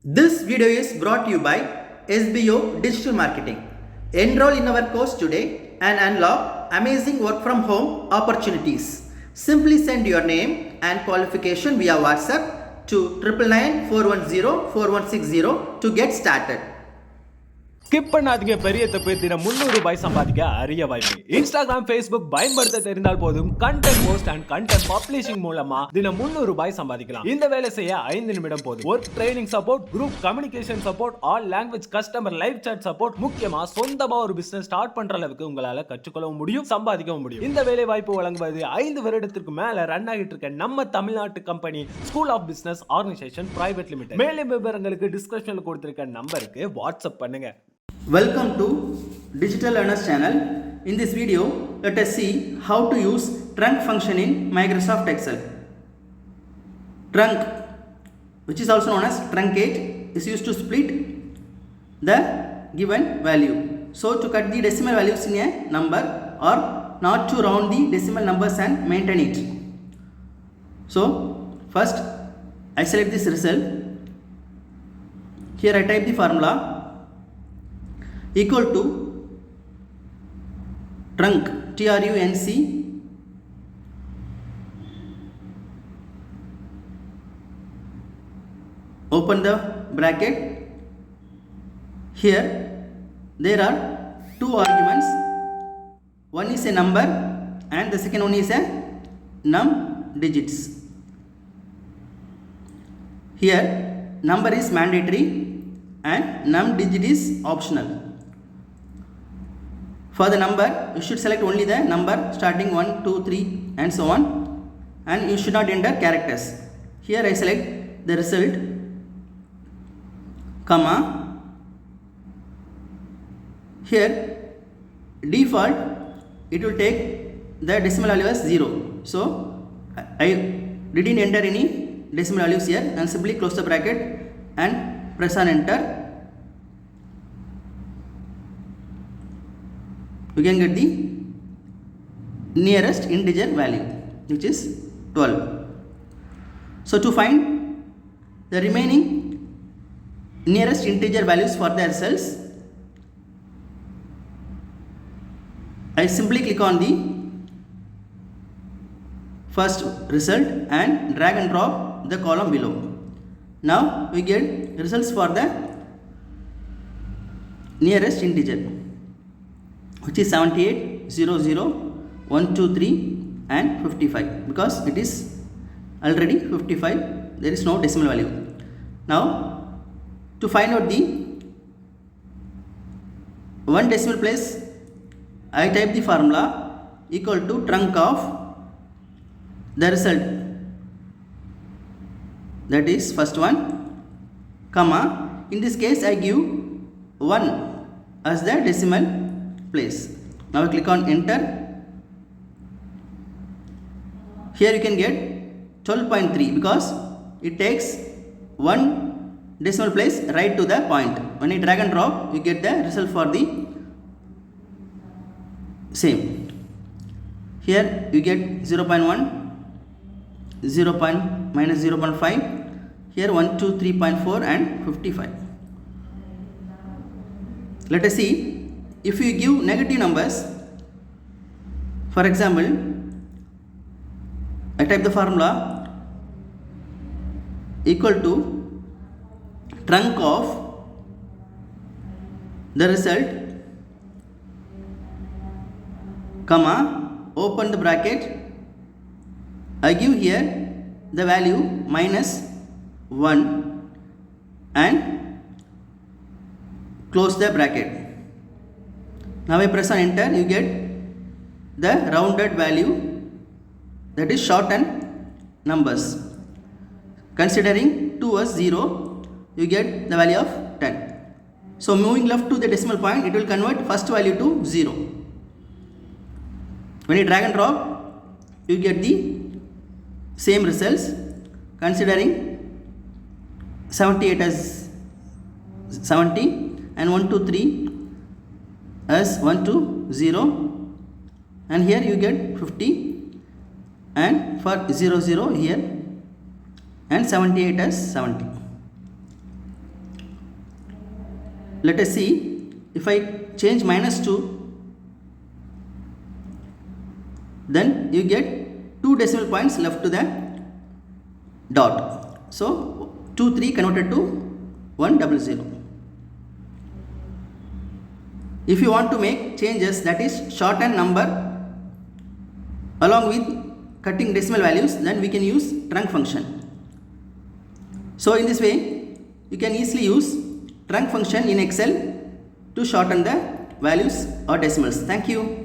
This video is brought to you by SBO Digital Marketing. Enroll in our course today and unlock amazing work from home opportunities. Simply send your name and qualification via WhatsApp to 999-410-4160 to get started. Skip பண்ணாதீங்க, பெரிய தப்பு. தினம் 300 ரூபாய் சம்பாதிக்க அரிய வாய்ப்பு. Instagram, Facebook பயன்படுத்த தெரிந்தால் போதும். Content post and content publishing மூலமா தினம் 300 ரூபாய் சம்பாதிக்கலாம். இந்த வேலை செய்ய 5 நிமிடம் போதும். Work training support, group communication support, all language customer live chat support, முக்கியமா சொந்தமா ஒரு பிசினஸ் ஸ்டார்ட் பண்ற அளவுக்கு உங்களால கற்றுக்கொள்ளவும் முடியும், சம்பாதிக்கவும் முடியும். இந்த வேலை வாய்ப்பு வழங்குவது 5 வருடத்திற்கு மேல ரன் ஆகிட்டு இருக்க நம்ம தமிழ்நாட்டு company school of business organisation private limited. மேலும் விவரங்களுக்கு டிஸ்கிரிப்ஷன்ல கொடுத்திருக்க நம்பருக்கு வாட்ஸ்அப் பண்ணுங்க. Welcome to Digital Learners channel. In this video, let us see how to use trunc function in Microsoft Excel. Trunc, which is also known as truncate, is used to split the given value. So to cut the decimal values in a number or not to round the decimal numbers and maintain it. So first I select this result. Here I type the formula equal to trunc, TRUNC, open the bracket. Here there are two arguments, one is a number and the second one is a num digits. Here number is mandatory and num digit is optional. For the number, you should select only the number starting 1, 2, 3 and so on, and you should not enter characters. Here I select the result, comma. Here default it will take the decimal value as 0. So I didn't enter any decimal values here and simply close the bracket and press on enter. You can get the nearest integer value, which is 12. So to find the remaining nearest integer values for the results, I simply click on the first result and drag and drop the column below. Now we get results for the nearest integer, which is 78, 00, 123 and 55, because it is already 55, there is no decimal value. Now to find out the one decimal place, I type the formula equal to trunc of the result, that is first one, comma. In this case I give 1 as the decimal place. Now I click on enter. Here you can get 12.3 because it takes 1 decimal place right to the point. When you drag and drop, you get the result for the same. Here you get 0.1, 0. minus 0.5, here 1, 2, 3.4 and 55. Let us see if you give negative numbers. For example, I type the formula equal to trunc of the result, comma, open the bracket. I give here the value minus 1 and close the bracket. Now I press on enter, you get the rounded value, that is shortened numbers. Considering 2 as 0, you get the value of 10. So moving left to the decimal point, it will convert first value to 0. When you drag and drop, you get the same results. Considering 78 as 70 and 1 to 3 as 1 to 0, and here you get 50, and for 0 0 here, and 78 as 70. let us see, if I change -2, then you get 2 decimal points left to the dot. So 23 converted to 100. If you want to make changes, that is shorten number along with cutting decimal values, then we can use trunc function. So in this way you can easily use trunc function in Excel to shorten the values or decimals. Thank you.